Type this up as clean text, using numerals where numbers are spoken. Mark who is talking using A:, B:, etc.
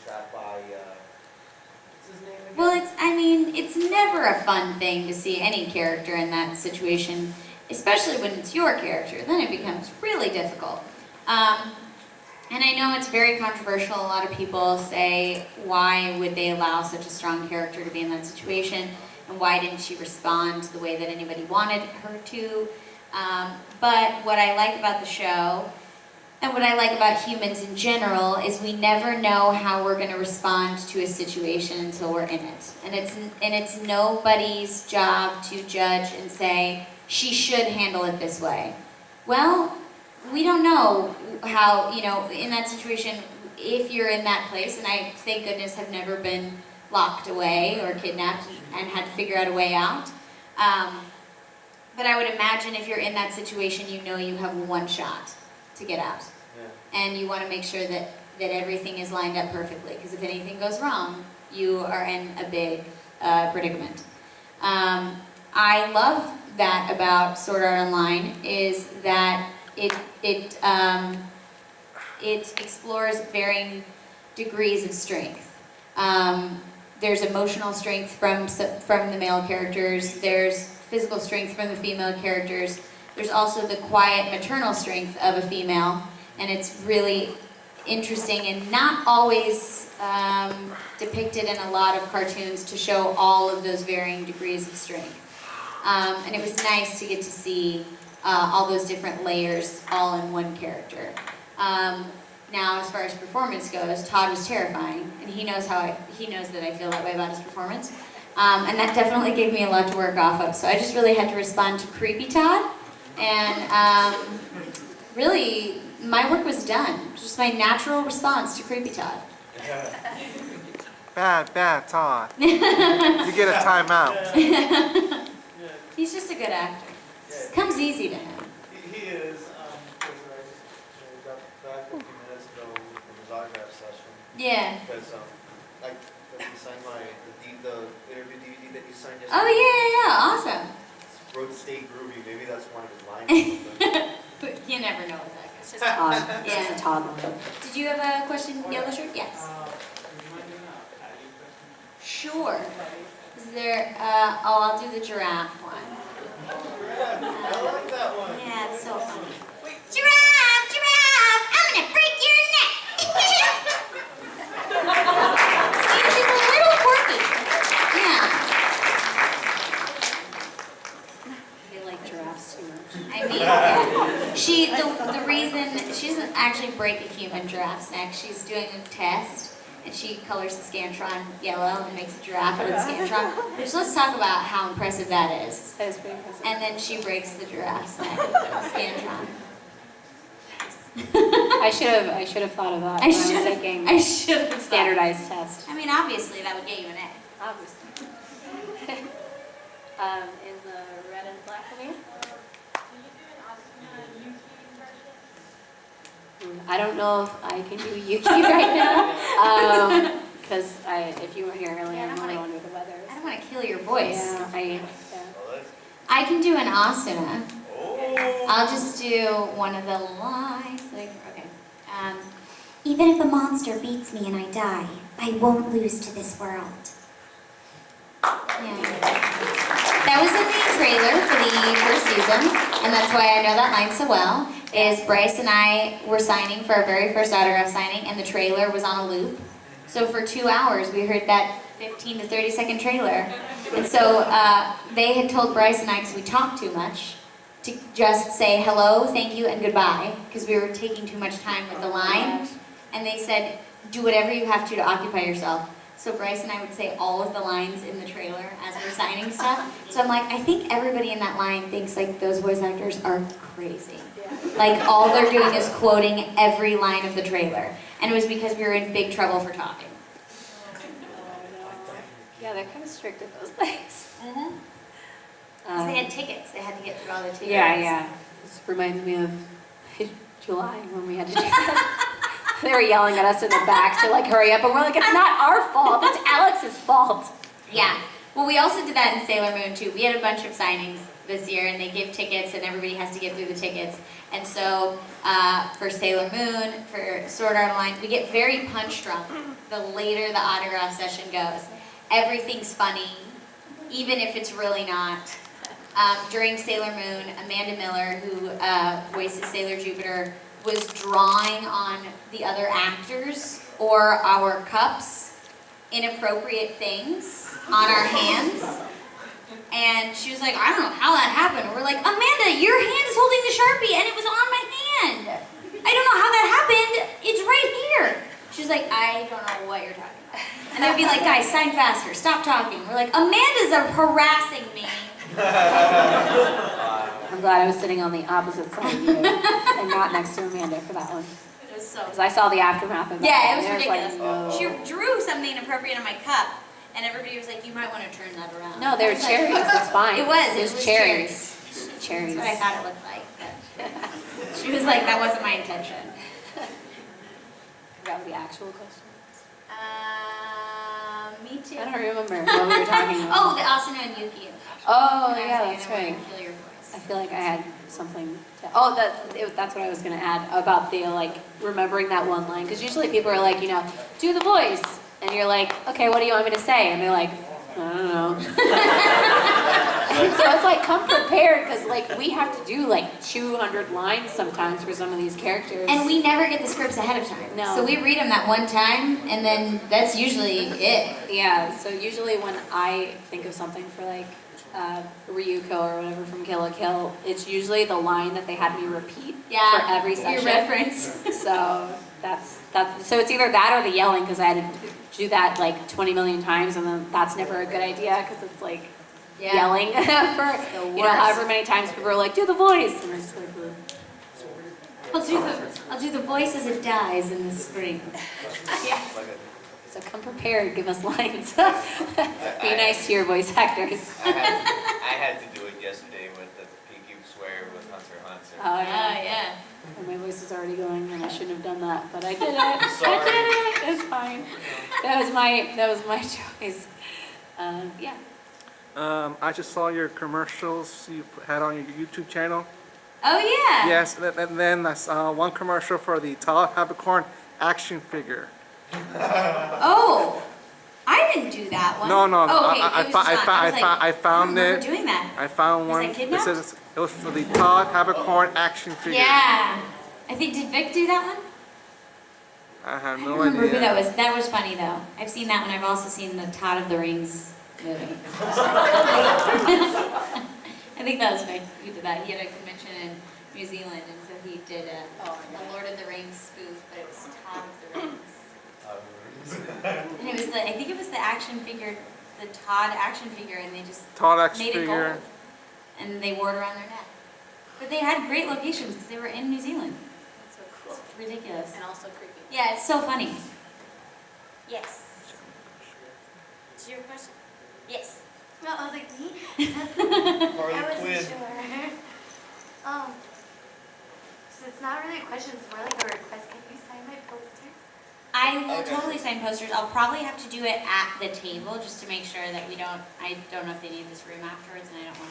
A: that by, what's his name again?
B: Well, it's never a fun thing to see any character in that situation, especially when it's your character. Then it becomes really difficult. And I know it's very controversial. A lot of people say, why would they allow such a strong character to be in that situation? And why didn't she respond the way that anybody wanted her to? But what I like about the show, and what I like about humans in general, is we never know how we're going to respond to a situation until we're in it. And it's nobody's job to judge and say, she should handle it this way. Well, we don't know how, in that situation, if you're in that place, and I, thank goodness, have never been locked away or kidnapped and had to figure out a way out. But I would imagine if you're in that situation, you have one shot to get out.
A: Yeah.
B: And you want to make sure that everything is lined up perfectly, because if anything goes wrong, you are in a big predicament. I love that about Sword Art Online, is that it explores varying degrees of strength. There's emotional strength from the male characters. There's physical strength from the female characters. There's also the quiet maternal strength of a female, and it's really interesting and not always depicted in a lot of cartoons to show all of those varying degrees of strength. And it was nice to get to see all those different layers all in one character. Now, as far as performance goes, Todd was terrifying, and he knows that I feel that way about his performance. And that definitely gave me a lot to work off of. So I just really had to respond to creepy Todd, and really, my work was done. It was just my natural response to creepy Todd.
C: Bad, Todd. You get a timeout.
B: He's just a good actor. It comes easy to him.
A: He is, because I got back a few minutes ago from his autograph session.
B: Yeah.
A: Because, like, he signed the interview DVD that you signed yesterday.
B: Oh, yeah, awesome.
A: Wrote Stay Groovy, maybe that's one of his lines.
B: But you never know with that guy.
D: It's just Todd. It's just a Todd line.
B: Did you have a question, Yellow Shirt? Yes. Sure. Is there, I'll do the giraffe one.
A: I like that one.
B: Yeah, it's so funny. Giraffe, I'm gonna break your neck. See, she's a little quirky. Yeah.
D: They like giraffes too much.
B: I mean, yeah. The reason she doesn't actually break a human giraffe's neck, she's doing a test. And she colors the Scantron yellow and makes a giraffe out of the Scantron. Which, let's talk about how impressive that is.
D: That is pretty impressive.
B: And then she breaks the giraffe's neck with the Scantron.
D: I should have thought of that when I was taking
B: I should have
D: standardized test.
B: I mean, obviously that would get you an A.
D: Obviously. In the red and black one. I don't know if I can do Yuki right now, because if you were here earlier,
B: Yeah,
D: I wonder the weather.
B: I don't want to kill your voice.
D: Yeah,
B: I can do an asuna.
A: Oh.
B: I'll just do one of the lines. Okay. Even if a monster beats me and I die, I won't lose to this world. Yeah. That was in the trailer for the first season, and that's why I know that line so well, is Bryce and I were signing for our very first autograph signing, and the trailer was on a loop. So for 2 hours, we heard that 15 to 30 second trailer. And so they had told Bryce and I, because we talked too much, to just say hello, thank you, and goodbye, because we were taking too much time with the line. And they said, do whatever you have to occupy yourself. So Bryce and I would say all of the lines in the trailer as we're signing stuff. So I'm like, I think everybody in that line thinks like those voice actors are crazy. Like all they're doing is quoting every line of the trailer. And it was because we were in big trouble for talking.
D: Yeah, they're kind of strict at those things.
B: Because they had tickets. They had to get through all the tickets.
D: Yeah. This reminds me of July when we had to do that. They were yelling at us in the back to like hurry up, and we're like, it's not our fault, it's Alex's fault.
B: Yeah. Well, we also did that in Sailor Moon too. We had a bunch of signings this year, and they give tickets, and everybody has to get through the tickets. And so for Sailor Moon, for Sword Art Online, we get very punch drunk the later the autograph session goes. Everything's funny, even if it's really not. During Sailor Moon, Amanda Miller, who voices Sailor Jupiter, was drawing on the other actors or our cups inappropriate things on our hands. And she was like, I don't know how that happened. We're like, Amanda, your hand is holding the Sharpie and it was on my hand. I don't know how that happened. It's right here. She's like, I don't know what you're talking about. And they'd be like, guys, sign faster. Stop talking. We're like, Amanda's harassing me.
D: I'm glad I was sitting on the opposite side of you and not next to Amanda for that one.
B: It was so
D: Because I saw the aftermath of that.
B: Yeah, it was
D: and
B: ridiculous.
D: no.
B: She drew something inappropriate on my cup, and everybody was like, you might want to turn that around.
D: No, they were cherries. It's fine.
B: It was
D: cherries.
B: That's
D: Cherries.
B: what I thought it looked like. But she was like, that wasn't my intention.
D: That was the actual question.
B: Me too.
D: I don't remember what we were talking about.
B: Oh, the Asuna and Yukio.
D: Oh,
B: And I was
D: yeah,
B: like,
D: that's
B: I don't
D: right.
B: want to kill your voice.
D: I feel like I had something to, that's what I was going to add about the, like, remembering that one line. Because usually people are like, do the voice. And you're like, okay, what do you want me to say? And they're like, I don't know. So it's like, come prepared, because, like, we have to do, like, 200 lines sometimes for some of these characters.
B: And we never get the scripts ahead of time.
D: No.
B: So we read them that one time, and then that's usually it.
D: Yeah, so usually when I think of something for, like, Ryuko or whatever from Kill la Kill, it's usually the line that they had me repeat for every session.
B: Your reference.
D: So so it's either that or the yelling, because I had to do that like 20 million times, and then that's never a good idea because it's like yelling for however many times people are like, do the voice, and it's like,
B: I'll do the voice as it dies in the screen.
D: yes. So come prepared, give us lines. Be nice to your voice actors.
E: I had to do it yesterday with the Pt.5 swear with Hunter x Hunter.
D: Oh yeah.
B: yeah.
D: And my voice is already going, and I shouldn't have done that, but I did it. I
E: Sorry.
D: did it. It's fine. That was my choice. Yeah.
C: I just saw your commercials you had on your YouTube channel.
B: Oh yeah.
C: Yes, and then I saw one commercial for the Todd Habercorn action figure.
B: Oh, I didn't do that one.
C: No,
B: Oh, okay.
C: I found
B: I
C: it.
B: remember doing that.
C: I found
B: Was I
C: one. It
B: kidnapped?
C: says it was for the Todd Habercorn action figure.
B: Yeah. I think, did Vic do that one?
C: I have
B: I
C: no
B: don't remember who
C: idea.
B: that was. That was funny though. I've seen that one. I've also seen the Todd of the Rings movie. I think that was Vic who did that. He had a convention in New Zealand, and so he did a Lord of the Rings spoof, but it was Todd of the Rings. And it was I think it was the action figure, the Todd action figure, and they just
C: Todd action
B: made it
C: figure.
B: gold, and they wore it around their neck. But they had great locations because they were in New Zealand.
D: That's so cool.
B: It's ridiculous.
D: And also creepy.
B: Yeah, it's so funny.
F: Yes. Is your question? Yes.
G: No, I was like, me?
A: Harley
G: I wasn't
A: Quinn.
G: sure. So it's not really a question, it's more like a request. Can you sign my posters?
B: I will
A: Okay.
B: totally sign posters. I'll probably have to do it at the table just to make sure that I don't know if they need this room afterwards, and I don't want